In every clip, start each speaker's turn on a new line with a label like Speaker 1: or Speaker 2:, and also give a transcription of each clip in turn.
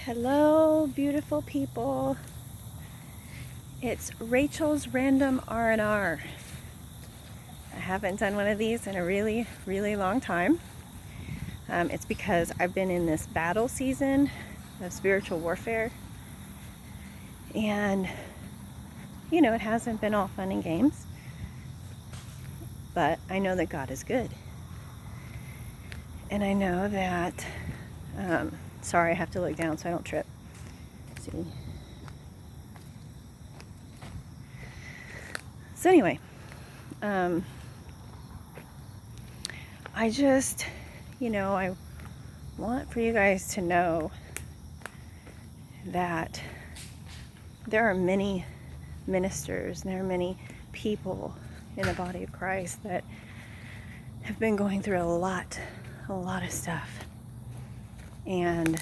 Speaker 1: Hello, beautiful people. It's Rachel's Random R&R. I haven't done one of these in a really, really long time. It's because I've been in this battle season of spiritual warfare. And, it hasn't been all fun and games. But I know that God is good. And I know that, sorry, I have to look down so I don't trip. Let's see. So anyway, I just, I want for you guys to know that there are many ministers and there are many people in the body of Christ that have been going through a lot of stuff. And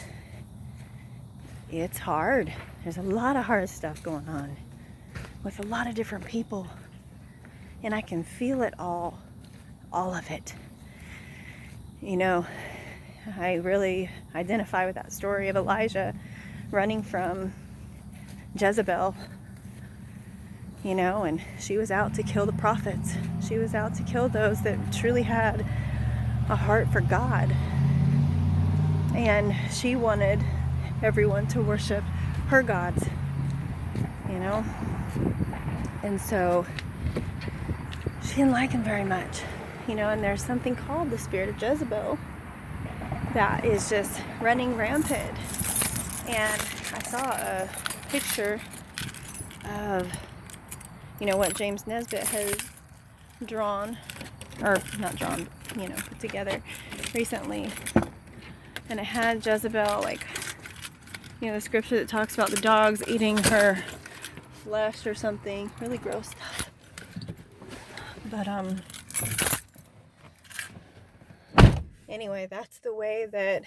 Speaker 1: it's hard. There's a lot of hard stuff going on with a lot of different people. And I can feel it all of it. I really identify with that story of Elijah running from Jezebel, and she was out to kill the prophets. She was out to kill those that truly had a heart for God. And she wanted everyone to worship her gods, And so she didn't like him very much, and there's something called the spirit of Jezebel that is just running rampant. And I saw a picture of, what James Nesbitt has drawn, or not drawn, put together recently. And it had Jezebel, the scripture that talks about the dogs eating her flesh or something. Really gross stuff. But, anyway, that's the way that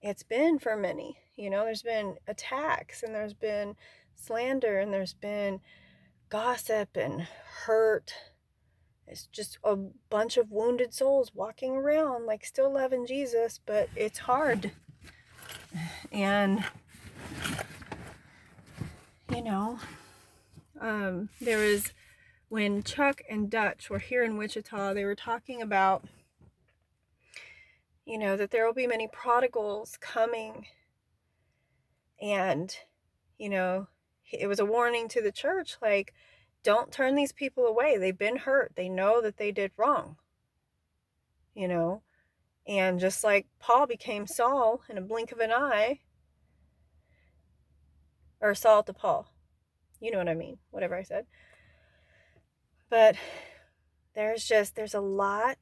Speaker 1: it's been for many. There's been attacks and there's been slander and there's been gossip and hurt. It's just a bunch of wounded souls walking around still loving Jesus, but it's hard. And there was, when Chuck and Dutch were here in Wichita, they were talking about that there will be many prodigals coming. And it was a warning to the church, don't turn these people away. They've been hurt. They know that they did wrong. And just like Paul became Saul in a blink of an eye, or Saul to Paul, you know what I mean, whatever I said. But there's a lot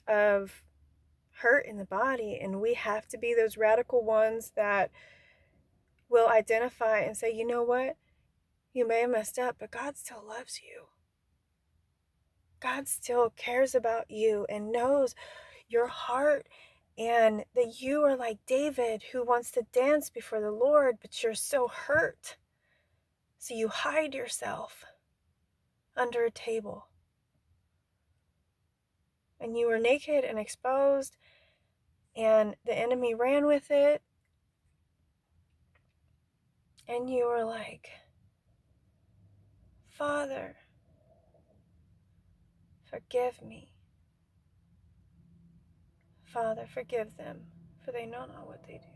Speaker 1: of hurt in the body, and we have to be those radical ones that will identify and say, you know what, you may have messed up, but God still loves you. God still cares about you and knows your heart, and that you are like David, who wants to dance before the Lord, but you're so hurt. So you hide yourself under a table. And you were naked and exposed, and the enemy ran with it. And you were like, Father, forgive me. Father, forgive them, for they know not what they do.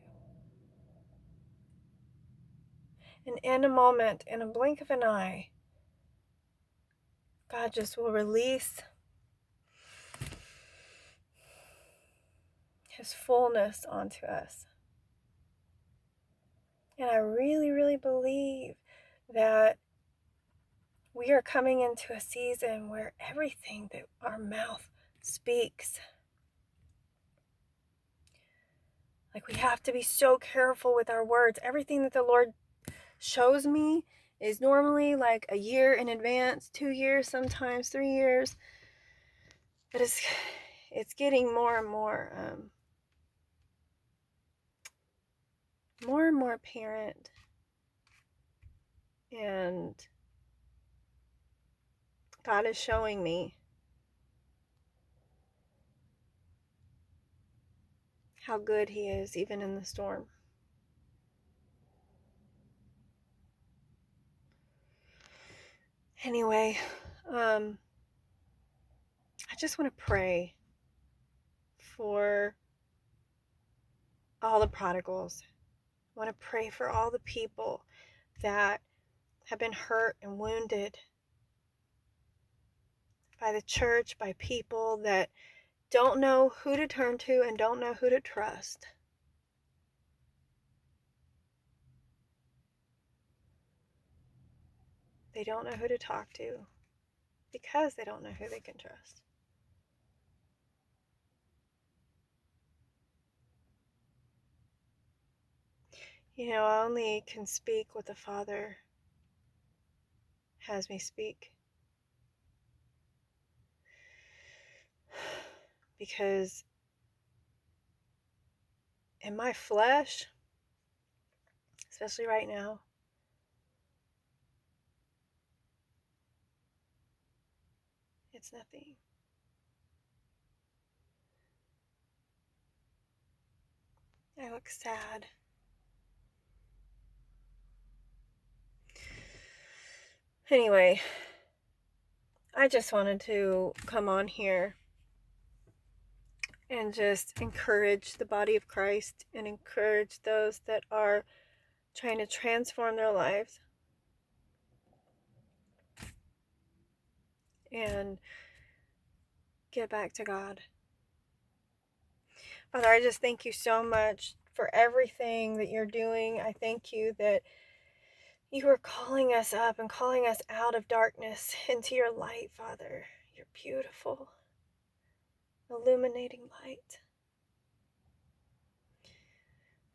Speaker 1: And in a moment, in a blink of an eye, God just will release His fullness onto us. And I really, really believe that we are coming into a season where everything that our mouth speaks, we have to be so careful with our words. Everything that the Lord shows me is normally a year in advance, 2 years, sometimes 3 years. But it's getting more and more apparent. And God is showing me how good He is even in the storm. Anyway, I just want to pray for all the prodigals. I want to pray for all the people that have been hurt and wounded by the church, by people that don't know who to turn to and don't know who to trust. They don't know who to talk to because they don't know who they can trust. You know, I only can speak what the Father has me speak. Because in my flesh, especially right now, it's nothing. I look sad. Anyway, I just wanted to come on here and just encourage the body of Christ and encourage those that are trying to transform their lives and get back to God. Father, I just thank you so much for everything that you're doing. I thank you that you are calling us up and calling us out of darkness into your light, Father. Your beautiful, illuminating light.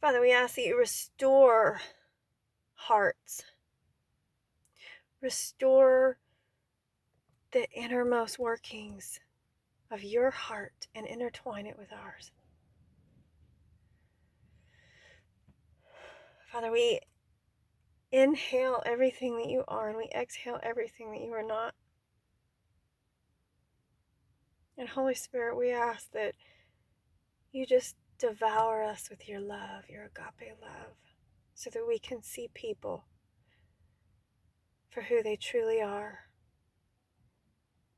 Speaker 1: Father, we ask that you restore hearts. Restore the innermost workings of your heart and intertwine it with ours. Father, we inhale everything that you are and we exhale everything that you are not. And Holy Spirit, we ask that you just devour us with your love, your agape love, so that we can see people for who they truly are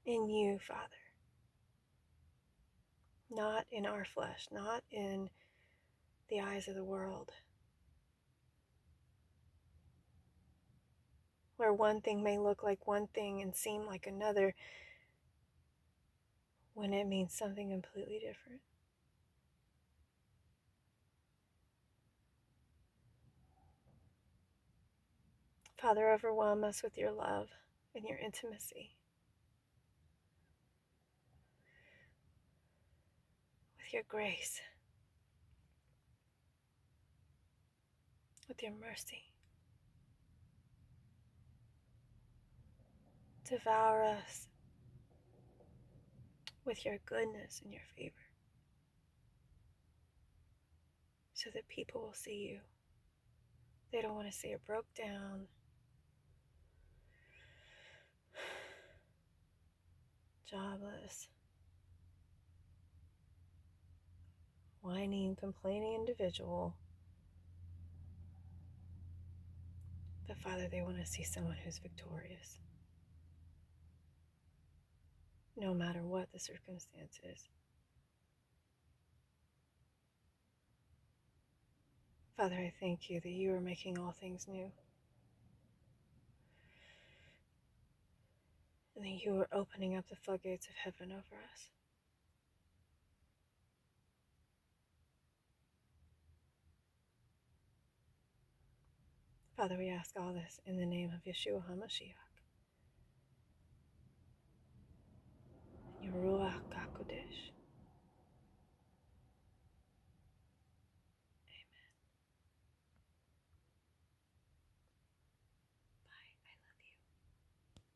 Speaker 1: in you, Father. Not in our flesh, not in the eyes of the world, where one thing may look like one thing and seem like another when it means something completely different. Father, overwhelm us with your love and your intimacy, with your grace, with your mercy. Devour us with your goodness and your favor, so that people will see you. They don't want to see it broke down, jobless, whining, complaining individual. But Father, they want to see someone who's victorious, no matter what the circumstance is. Father, I thank you that you are making all things new, and that you are opening up the floodgates of heaven over us. Father, we ask all this in the name of Yeshua HaMashiach, your Ruach God.